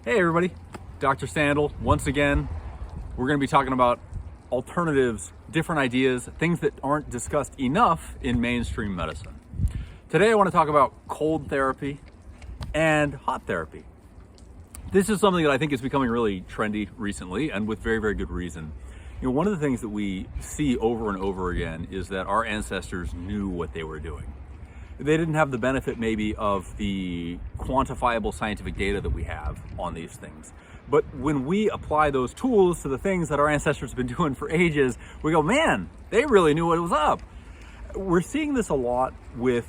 Hey everybody, Dr. Sandal. Once again, we're going to be talking about alternatives, different ideas, things that aren't discussed enough in mainstream medicine. Today I want to talk about cold therapy and hot therapy. This is something that I think is becoming really trendy recently, and with very, very good reason. You know, one of the things that we see over and over again is that our ancestors knew what they were doing. They didn't have the benefit maybe of the quantifiable scientific data that we have on these things. But when we apply those tools to the things that our ancestors have been doing for ages, we go, man, they really knew what was up. We're seeing this a lot with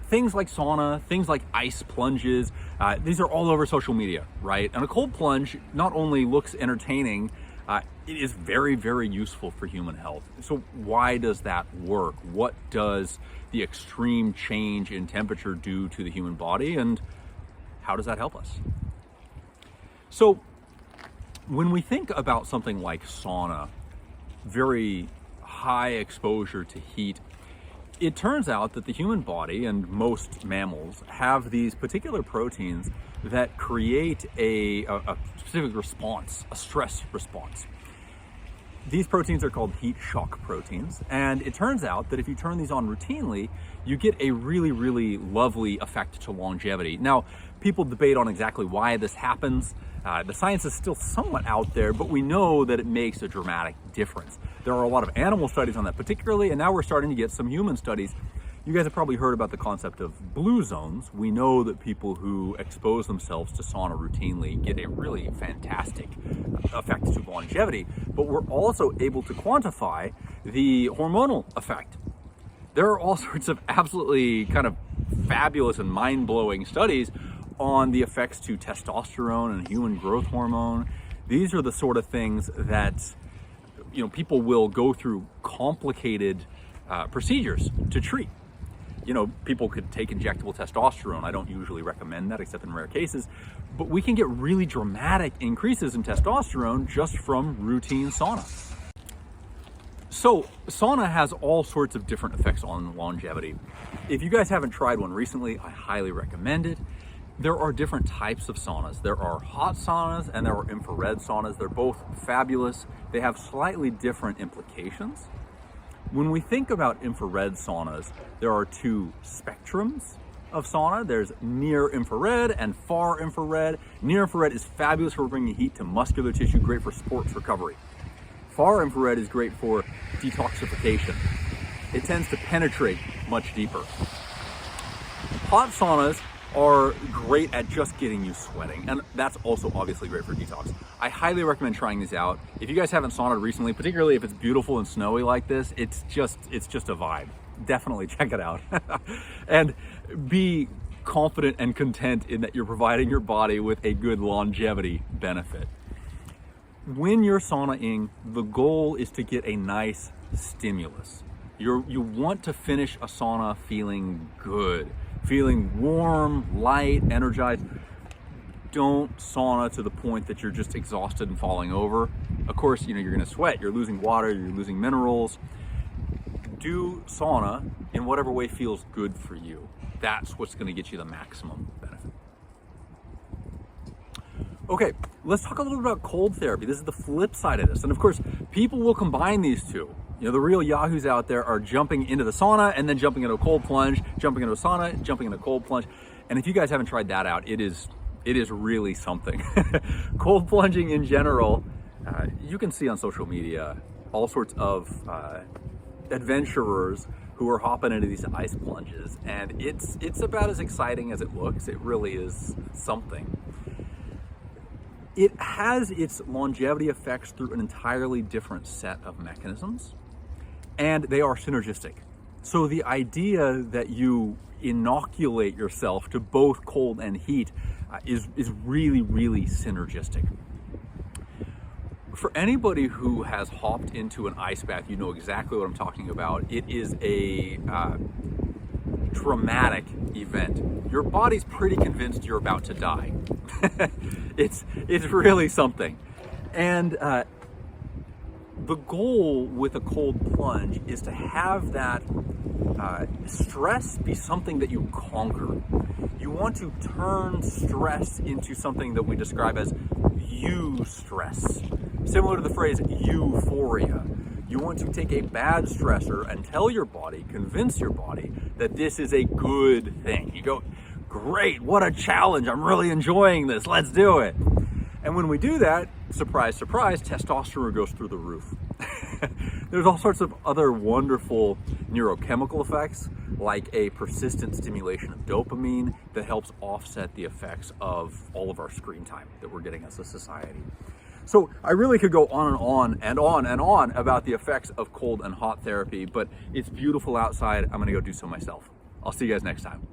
things like sauna, things like ice plunges. These are all over social media, right? And a cold plunge not only looks entertaining, it is very, very useful for human health. So why does that work? What does the extreme change in temperature do to the human body, and how does that help us? So when we think about something like sauna, very high exposure to heat, it turns out that the human body and most mammals have these particular proteins that create a specific response, a stress response. These proteins are called heat shock proteins, and it turns out that if you turn these on routinely, you get a really, really lovely effect to longevity. Now, people debate on exactly why this happens. The science is still somewhat out there, but we know that it makes a dramatic difference. There are a lot of animal studies on that particularly, and now we're starting to get some human studies. You guys have probably heard about the concept of blue zones. We know that people who expose themselves to sauna routinely get a really fantastic effect to longevity, but we're also able to quantify the hormonal effect. There are all sorts of absolutely kind of fabulous and mind-blowing studies on the effects to testosterone and human growth hormone. These are the sort of things that, you know, people will go through complicated procedures to treat. You know, people could take injectable testosterone. I don't usually recommend that except in rare cases, but we can get really dramatic increases in testosterone just from routine sauna. So sauna has all sorts of different effects on longevity. If you guys haven't tried one recently, I highly recommend it. There are different types of saunas. There are hot saunas and there are infrared saunas. They're both fabulous. They have slightly different implications. When we think about infrared saunas, there are two spectrums of sauna. There's near infrared and far infrared. Near infrared is fabulous for bringing heat to muscular tissue, great for sports recovery. Far infrared is great for detoxification. It tends to penetrate much deeper. Hot saunas are great at just getting you sweating, and that's also obviously great for detox. I highly recommend trying these out. If you guys haven't sauned recently, particularly if it's beautiful and snowy like this, it's just a vibe. Definitely check it out. And be confident and content in that you're providing your body with a good longevity benefit. When you're saunaing, the goal is to get a nice stimulus. You want to finish a sauna feeling good, feeling warm, light, energized. Don't sauna to the point that you're just exhausted and falling over. Of course, you know, you're gonna sweat, you're losing water, you're losing minerals. Do sauna in whatever way feels good for you. That's what's gonna get you the maximum benefit. Okay, let's talk a little bit about cold therapy. This is the flip side of this. And of course, people will combine these two. You know, the real yahoos out there are jumping into the sauna and then jumping into a cold plunge, jumping into a sauna, jumping into a cold plunge. And if you guys haven't tried that out, it is really something. Cold plunging in general, you can see on social media all sorts of adventurers who are hopping into these ice plunges, and it's about as exciting as it looks. It really is something. It has its longevity effects through an entirely different set of mechanisms, and they are synergistic. So the idea that you inoculate yourself to both cold and heat is really, really synergistic. For anybody who has hopped into an ice bath, you know exactly what I'm talking about. It is a traumatic event. Your body's pretty convinced you're about to die. It's really something. And the goal with a cold plunge is to have that stress be something that you conquer. You want to turn stress into something that we describe as eustress, similar to the phrase euphoria. You want to take a bad stressor and tell your body, convince your body that this is a good thing. You go, great, what a challenge, I'm really enjoying this, let's do it. And when we do that, surprise, surprise, testosterone goes through the roof. There's all sorts of other wonderful neurochemical effects, like a persistent stimulation of dopamine that helps offset the effects of all of our screen time that we're getting as a society. So I really could go on and on and on and on about the effects of cold and hot therapy, but it's beautiful outside. I'm gonna go do so myself. I'll see you guys next time.